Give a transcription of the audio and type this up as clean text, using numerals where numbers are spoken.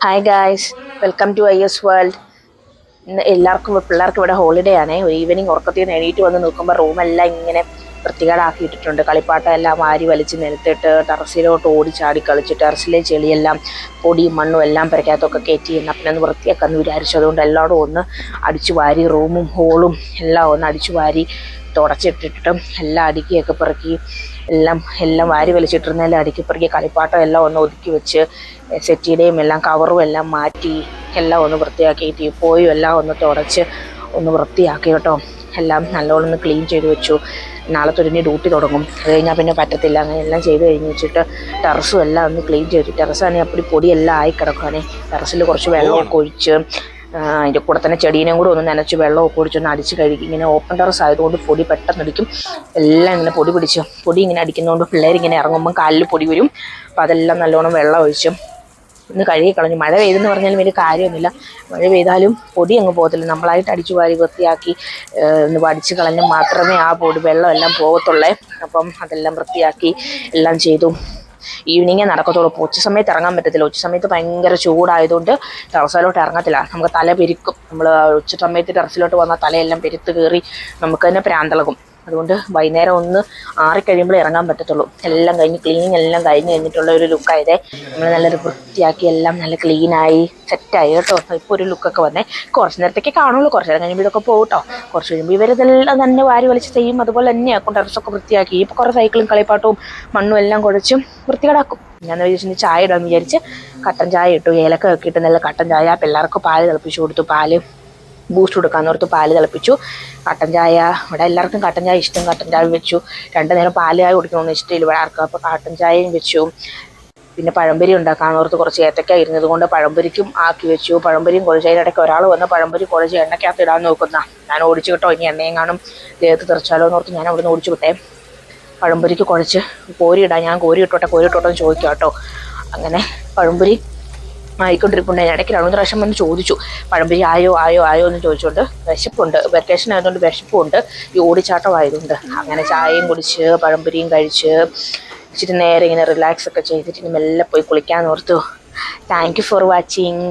Hi guys, welcome to IS world. ഇന്ന് പിള്ളേർക്ക് ഇവിടെ ഹോളിഡേ ആണ്. ഒരു ഈവനിങ് ഉറക്കത്തിൽ നിന്ന് എണീറ്റ് വന്ന് നോക്കുമ്പോൾ റൂമെല്ലാം ഇങ്ങനെ വൃത്തികേടാക്കിയിട്ടിട്ടുണ്ട്. കളിപ്പാട്ടം എല്ലാം വാരി വലിച്ച് നിലത്തിട്ട് ടെറസിലോട്ട് ഓടിച്ചാടി കളിച്ച് ടെറസിലെ ചെളിയെല്ലാം പൊടിയും മണ്ണും എല്ലാം പെരക്കകത്തൊക്കെ കയറ്റി എന്നാൽ പിന്നെ ഒന്ന് വൃത്തിയാക്കാമെന്ന് വിചാരിച്ചു. അതുകൊണ്ട് എല്ലായിടും ഒന്ന് അടിച്ചു വാരി റൂമും ഹോളും എല്ലാം ഒന്ന് അടിച്ചു വാരി തുടച്ചിട്ടിട്ടും എല്ലാം അടുക്കിയൊക്കെ പെറുക്കി എല്ലാം വാരി വലിച്ചിട്ടിരുന്നെല്ലാം അടുക്കി പെറുക്കി കളിപ്പാട്ടം എല്ലാം ഒന്ന് ഒതുക്കി വെച്ച് സെറ്റിയുടെയും എല്ലാം കവറും എല്ലാം മാറ്റി എല്ലാം ഒന്ന് വൃത്തിയാക്കി ടീപ്പോയും എല്ലാം ഒന്ന് തുടച്ച് ഒന്ന് വൃത്തിയാക്കി കേട്ടോ. എല്ലാം നല്ലോണം ഒന്ന് ക്ലീൻ ചെയ്ത് വെച്ചു. നാളെ തുരിഞ്ഞ് ഡ്യൂട്ടി തുടങ്ങും. അത് കഴിഞ്ഞാൽ പിന്നെ പറ്റത്തില്ല. അങ്ങനെ എല്ലാം ചെയ്ത് കഴിഞ്ഞ് വെച്ചിട്ട് ടെറസും എല്ലാം ഒന്ന് ക്ലീൻ ചെയ്തു. ടെറസാണെങ്കിൽ അപ്പടി പൊടിയെല്ലാം ആയി കിടക്കുകയാണെ. ടെറസിൽ കുറച്ച് വെള്ളമൊക്കെ ഒഴിച്ച് അതിൻ്റെ കൂടെ തന്നെ ചെടീനെയും കൂടെ ഒന്ന് നനച്ച് വെള്ളമൊക്കെ ഒഴിച്ചൊന്ന് അടിച്ച് കഴുകി. ഇങ്ങനെ ഓപ്പൺ ടെറസ് ആയതുകൊണ്ട് പൊടി പെട്ടെന്ന് അടിക്കും. എല്ലാം ഇങ്ങനെ പൊടി ഇങ്ങനെ അടിക്കുന്നതുകൊണ്ട് പിള്ളേരിങ്ങനെ ഇറങ്ങുമ്പം കാലിൽ പൊടി വരും. അപ്പം അതെല്ലാം നല്ലോണം വെള്ളം ഒഴിച്ച് ഒന്ന് കഴുകി കളഞ്ഞു. മഴ പെയ്തെന്ന് പറഞ്ഞാലും വലിയ കാര്യമൊന്നുമില്ല. മഴ പെയ്താലും പൊടി അങ്ങ് പോകത്തില്ല. നമ്മളായിട്ട് അടിച്ചു വാരി വൃത്തിയാക്കി ഒന്ന് വടിച്ച് കളഞ്ഞാൽ മാത്രമേ ആ വെള്ളം എല്ലാം പോകത്തുള്ളേ. അപ്പം അതെല്ലാം വൃത്തിയാക്കി എല്ലാം ചെയ്തു. ഈവനിങ്ങേ നടക്കത്തുള്ളൂ. ഇപ്പോൾ ഉച്ച സമയത്ത് ഇറങ്ങാൻ പറ്റത്തില്ല. ഉച്ച സമയത്ത് ഭയങ്കര ചൂടായതുകൊണ്ട് ടെറസിലോട്ട് ഇറങ്ങത്തില്ല. നമുക്ക് തല പെരുക്കും. നമ്മൾ ഉച്ച സമയത്ത് ടെറസിലോട്ട് വന്നാൽ തലയെല്ലാം പെരുത്ത് കയറി നമുക്ക് തന്നെ പ്രാന്തിളകും. അതുകൊണ്ട് വൈകുന്നേരം ഒന്ന് ആറിക്കഴിയുമ്പോൾ ഇറങ്ങാൻ പറ്റത്തുള്ളൂ. എല്ലാം കഴിഞ്ഞ് ക്ലീനിങ് എല്ലാം കഴിഞ്ഞിട്ടുള്ള ഒരു ലുക്കായതേ. നമ്മൾ നല്ലൊരു വൃത്തിയാക്കി എല്ലാം നല്ല ക്ലീനായി സെറ്റായി കേട്ടോ. ഇപ്പോൾ ഒരു ലുക്കൊക്കെ വന്നേ. കുറച്ച് നേരത്തേക്ക് കാണുള്ളൂ. കുറച്ച് നേരം കഴിയുമ്പോൾ ഇതൊക്കെ പോകും കേട്ടോ. കുറച്ച് കഴിയുമ്പോൾ ഇവരിതെല്ലാം തന്നെ വാരി വലിച്ച് ചെയ്യും. അതുപോലെ തന്നെയാക്കും. ടെറസൊക്കെ വൃത്തിയാക്കി ഇപ്പോൾ കുറേ സൈക്കിളും കളിപ്പാട്ടവും മണ്ണും എല്ലാം കുഴച്ചും വൃത്തികേടാക്കും. ഞാൻ വിചാരിച്ചു ചായ ഇടാമെന്ന് വിചാരിച്ച് കട്ടൻ ചായ ഇട്ടു. ഏലക്ക ഒക്കെ ഇട്ട് നല്ല കട്ടൻ ചായ. പിള്ളേർക്ക് പാല് തിളപ്പിച്ചു കൊടുത്തു. ബൂസ്റ്റ് കൊടുക്കാമെന്നോർത്ത് പാല് തിളപ്പിച്ചു. കട്ടൻ ചായ ഇവിടെ എല്ലാവർക്കും കട്ടൻ ചായ ഇഷ്ടം. കട്ടൻ ചായ വെച്ചു. 2 നേരം പാല് ചായ കുടിക്കണമെന്ന് ഇഷ്ടമില്ല ഇവിടെ ആർക്കും. അപ്പോൾ കട്ടൻ ചായയും വെച്ചു. പിന്നെ പഴംപൊരി ഉണ്ടാക്കാമെന്നോർത്ത് കുറച്ച് ഏത്തക്ക ഇരുന്നത് കൊണ്ട് പഴംപൊരിക്കും ആക്കി വെച്ചു. പഴംപൊരിയും കുഴച്ച് അതിനിടയ്ക്ക് ഒരാൾ വന്ന് പഴംപൊരി കുഴച്ച് എണ്ണയ്ക്കകത്ത് ഇടാൻ നോക്കുന്ന. ഞാൻ ഓടിച്ചു കേട്ടോ. ഇനി എണ്ണയും കാണും ദേഹത്ത് തെറിച്ചാലോ എന്നോർത്ത് ഞാൻ അവിടെ നിന്ന് ഓടിച്ചു വിട്ടേ. പഴംപൊരിക്ക് കുഴച്ച് കോരിയിടാം. ഞാൻ കോരിയിട്ടോട്ടെ എന്ന് ചോദിക്കാം കേട്ടോ. അങ്ങനെ പഴംപൊരി ആയിക്കൊണ്ടിരിപ്പുണ്ട്. ഇടയ്ക്ക് 2 പ്രാവശ്യം വന്ന് ചോദിച്ചു പഴംപൊരി ആയോ എന്ന് ചോദിച്ചുകൊണ്ട്. വിശപ്പുണ്ട്. വെക്കേഷൻ ആയതുകൊണ്ട് വിശപ്പുണ്ട്. ഈ ഓടിച്ചാട്ടം ആയതുകൊണ്ട്. അങ്ങനെ ചായയും കുടിച്ച് പഴംപൊരിയും കഴിച്ച് ഇച്ചിരി നേരം ഇങ്ങനെ റിലാക്സ് ഒക്കെ ചെയ്തിട്ട് ഇനി മെല്ലെ പോയി കുളിക്കാൻ ഓർത്തു. Thank you for watching.